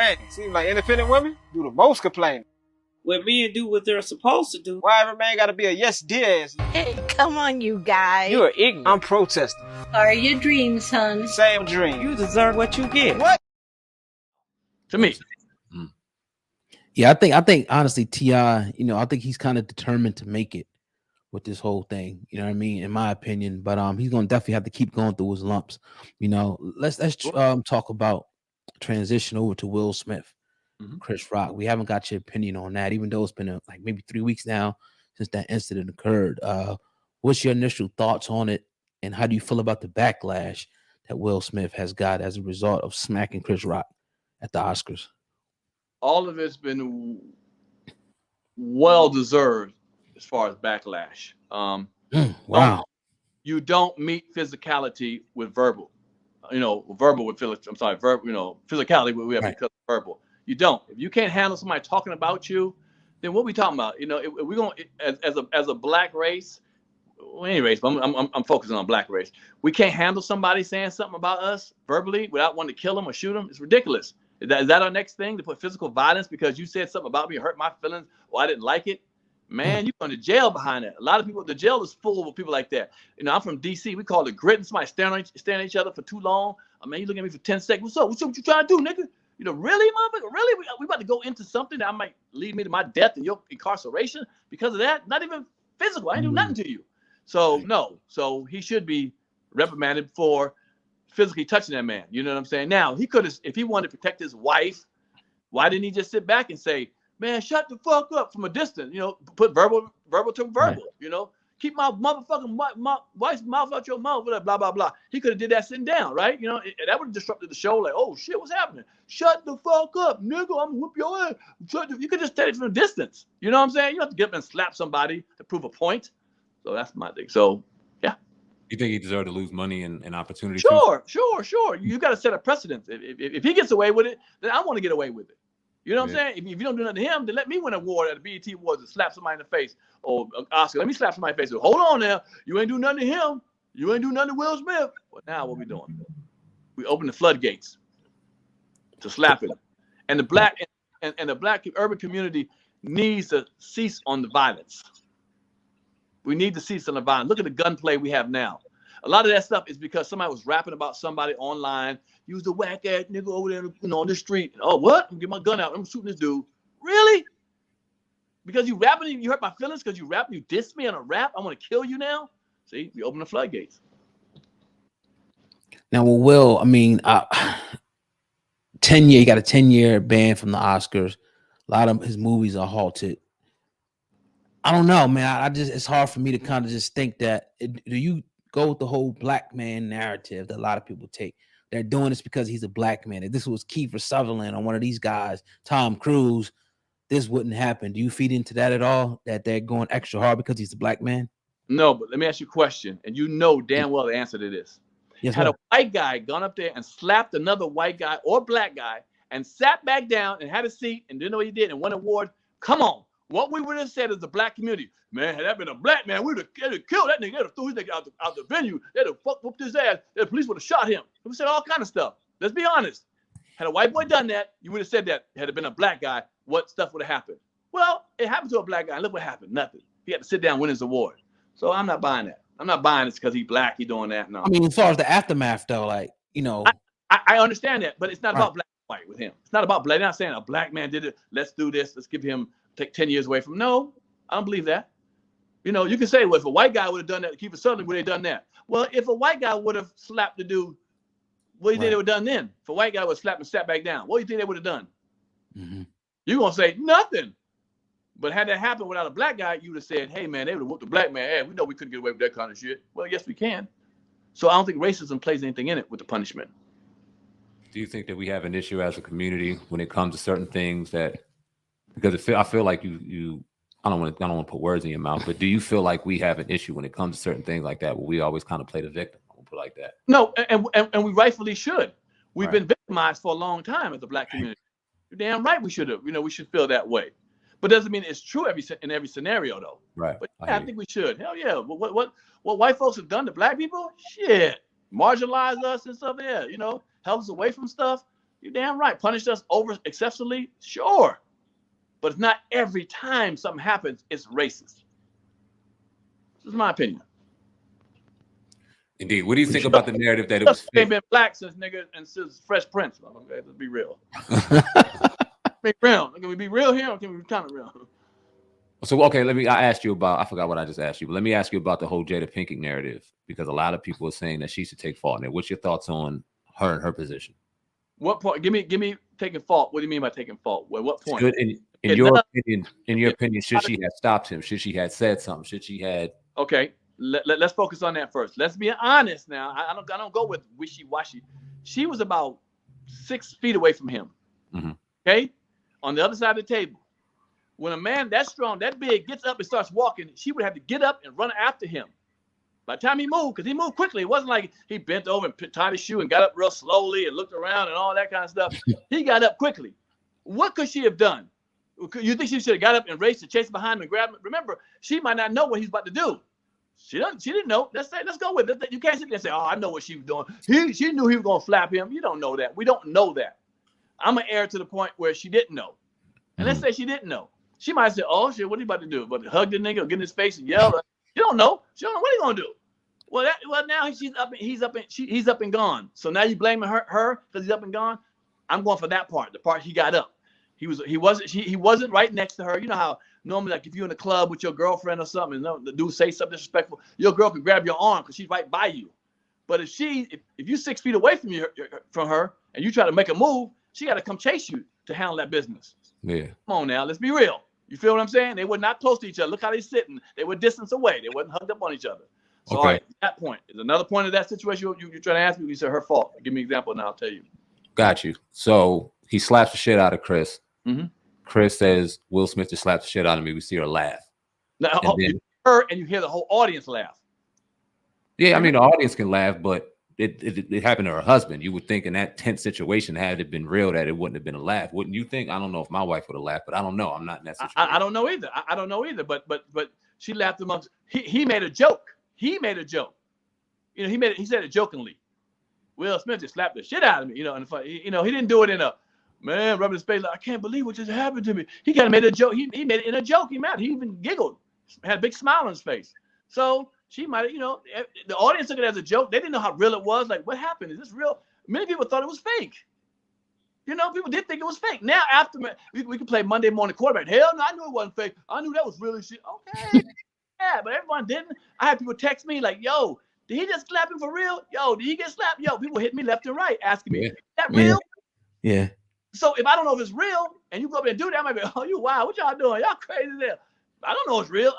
Dang, seems like independent women do the most complaining. When men do what they're supposed to do. Why every man gotta be a yes dear? Hey, come on, you guys. You are ignorant. I'm protesting. Are your dreams, son? Same dream. You deserve what you get. What? To me. Yeah, I think honestly, T.I., I think he's kind of determined to make it with this whole thing. You know what I mean? In my opinion, but he's gonna definitely have to keep going through his lumps. Let's talk about transition over to Will Smith, Chris Rock. We haven't got your opinion on that, even though it's been like maybe 3 weeks now since that incident occurred. What's your initial thoughts on it, and how do you feel about the backlash that Will Smith has got as a result of smacking Chris Rock at the Oscars? All of it's been well deserved as far as backlash. Wow. You don't meet physicality with verbal. Verbal with physicality we have because of verbal. You don't. If you can't handle somebody talking about you, then what we talking about? If we're going as a black race, any race, but I'm focusing on black race. We can't handle somebody saying something about us verbally without wanting to kill them or shoot them. It's ridiculous. Is that our next thing, to put physical violence because you said something about me, hurt my feelings, or I didn't like it? Man, you're going to jail behind that. A lot of people, the jail is full of people like that. I'm from D.C. We call it grit, and somebody staring at each other for too long. I mean, you look at me for 10 seconds. What's up? What you trying to do, nigga? Really, motherfucker? Really? We about to go into something that might lead me to my death and your incarceration because of that? Not even physical. I ain't do nothing to you. So, no. So he should be reprimanded for physically touching that man. You know what I'm saying? Now, he could have, if he wanted to protect his wife, why didn't he just sit back and say, man, shut the fuck up from a distance, put verbal to verbal, keep my motherfucking my wife's mouth out your mouth, blah, blah, blah. He could have did that sitting down, right? That would have disrupted the show. Like, oh shit, what's happening? Shut the fuck up, nigga, I'm gonna whoop your ass. You could just tell it from a distance. You know what I'm saying? You don't have to get up and slap somebody to prove a point. So that's my thing. So, yeah. You think he deserved to lose money and opportunity? Sure. You got to set a precedent. If he gets away with it, then I want to get away with it. You know what I'm saying? If you don't do nothing to him, then let me win an award at the BET Awards and slap somebody in the face. Or Oscar, let me slap somebody in the face. Hold on now. You ain't do nothing to him. You ain't do nothing to Will Smith. Well, now what we doing? We open the floodgates to slapping. And the black and the black urban community needs to cease on the violence. We need to cease on the violence. Look at the gunplay we have now. A lot of that stuff is because somebody was rapping about somebody online. Use the whack ass nigga over there, on the street. Oh, what? I'm get my gun out. I'm shooting this dude. Really? Because you rapping, you hurt my feelings because you rapping, you diss me on a rap. I want to kill you now. See, we open the floodgates. Now, Will, I mean, 10-year, he got a 10-year ban from the Oscars. A lot of his movies are halted. I don't know, man. It's hard for me to kind of just think that. Do you go with the whole black man narrative that a lot of people take? They're doing this because he's a black man. If this was Kiefer Sutherland or one of these guys, Tom Cruise, this wouldn't happen. Do you feed into that at all? That they're going extra hard because he's a black man? No, but let me ask you a question, and you know damn well the answer to this. Yes, had a white guy gone up there and slapped another white guy or black guy and sat back down and had a seat and didn't know what he did and won an award, come on. What we would have said as the black community, man, had that been a black man, we would have killed that nigga. They'd have threw his nigga out the venue. They'd have whooped his ass. The police would have shot him. We said all kind of stuff. Let's be honest. Had a white boy done that, you would have said that. Had it been a black guy, what stuff would have happened? Well, it happened to a black guy. Look what happened. Nothing. He had to sit down and win his award. So I'm not buying that. I'm not buying this because he's black. He doing that. No. I mean, as far as the aftermath, though, I understand that, but it's not about black and white with him. It's not about black. They're not saying a black man did it. Let's do this. Let's give him. Take 10 years away from. No, I don't believe that. You can say, well, if a white guy would have done that, Kiefer Sutherland would have done that. Well, if a white guy would have slapped the dude, what do you think they would have done then? If a white guy would have slapped and sat back down, what do you think they would have done? Mm-hmm. You're going to say nothing. But had that happened without a black guy, you would have said, hey, man, they would have whooped the black man. Hey, we know we couldn't get away with that kind of shit. Well, yes, we can. So I don't think racism plays anything in it with the punishment. Do you think that we have an issue as a community when it comes to certain things that, because I feel like you I don't want to put words in your mouth, but do you feel like we have an issue when it comes to certain things like that, where we always kind of play the victim? I'll put it like that. No, and we rightfully should. We've been victimized for a long time as the black community. You're damn right we should have. We should feel that way. But doesn't mean it's true in every scenario, though. Right. But yeah, I think we should. Hell yeah. What white folks have done to black people? Shit. Marginalize us and stuff. Yeah. Held us away from stuff. You're damn right. Punished us over excessively, sure, but it's not every time something happens. It's racist. This is my opinion. Indeed. What do you think about the narrative that it was Ain't fake? been black since nigga and since Fresh Prince. Okay, let's be real. Be real. Can we be real here, or can we be kind of real? So okay, I asked you about. I forgot what I just asked you, but let me ask you about the whole Jada Pinkett narrative, because a lot of people are saying that she should take fault in it. What's your thoughts on her and her position? What point? Give me taking fault. What do you mean by taking fault? What point? Good. In your opinion, should she have stopped him? Should she have said something? Should she had? Okay, let's focus on that first. Let's be honest now. I don't go with wishy-washy. She was about 6 feet away from him. Mm-hmm. Okay, on the other side of the table. When a man that strong, that big, gets up and starts walking, she would have to get up and run after him. By the time he moved, because he moved quickly, it wasn't like he bent over and tied his shoe and got up real slowly and looked around and all that kind of stuff. He got up quickly. What could she have done? You think she should have got up and raced to chase behind him and grab him? Remember, she might not know what he's about to do. She didn't know. Let's go with it. You can't sit there and say, "Oh, I know what she was doing." She knew he was gonna flap him. You don't know that. We don't know that. I'm gonna err to the point where she didn't know. And let's say she didn't know. She might say, "Oh shit, what are you about to do? But hug the nigga, or get in his face and yell?" You don't know. She don't know what he's gonna do. Well, now he's up and gone. So now you blaming her because he's up and gone. I'm going for that part. The part he got up. He wasn't right next to her. You know how normally, like if you're in a club with your girlfriend or something, and the dude say something disrespectful, your girl can grab your arm because she's right by you. But if you're 6 feet away from her and you try to make a move, she got to come chase you to handle that business. Yeah. Come on now, let's be real. You feel what I'm saying? They were not close to each other. Look how they're sitting. They were distance away. They wasn't hugged up on each other. So, all right, that point is another point of that situation. You're trying to ask me. You said her fault. Give me an example, and I'll tell you. Got you. So he slaps the shit out of Chris. Mm-hmm. Chris says Will Smith just slapped the shit out of me. We see her laugh. Now, you hear the whole audience laugh. Yeah, I mean the audience can laugh, but it happened to her husband. You would think in that tense situation, had it been real, that it wouldn't have been a laugh. Wouldn't you think? I don't know if my wife would have laughed, but I don't know. I'm not in that situation. I don't know either. I don't know either. But she laughed amongst. He made a joke. He made a joke. You know, he said it jokingly. Will Smith just slapped the shit out of me. You know, and he didn't do it in a man rubbing his face like I can't believe what just happened to me. He kind of made a joke. He made it in a joke. He even giggled, had a big smile on his face. So she might, the audience took it as a joke. They didn't know how real it was. Like, what happened? Is this real? Many people thought it was fake. People did think it was fake. Now, after we could play Monday morning quarterback. Hell no, I knew it wasn't fake. I knew that was really shit. Okay. Yeah, but everyone didn't. I had people text me like, yo, did he just slap him for real? Yo, did he get slapped? Yo, people hit me left and right asking me, is that real? Yeah. So if I don't know if it's real and you go up there and do that, I might be, oh, you wild. What y'all doing? Y'all crazy there. I don't know if it's real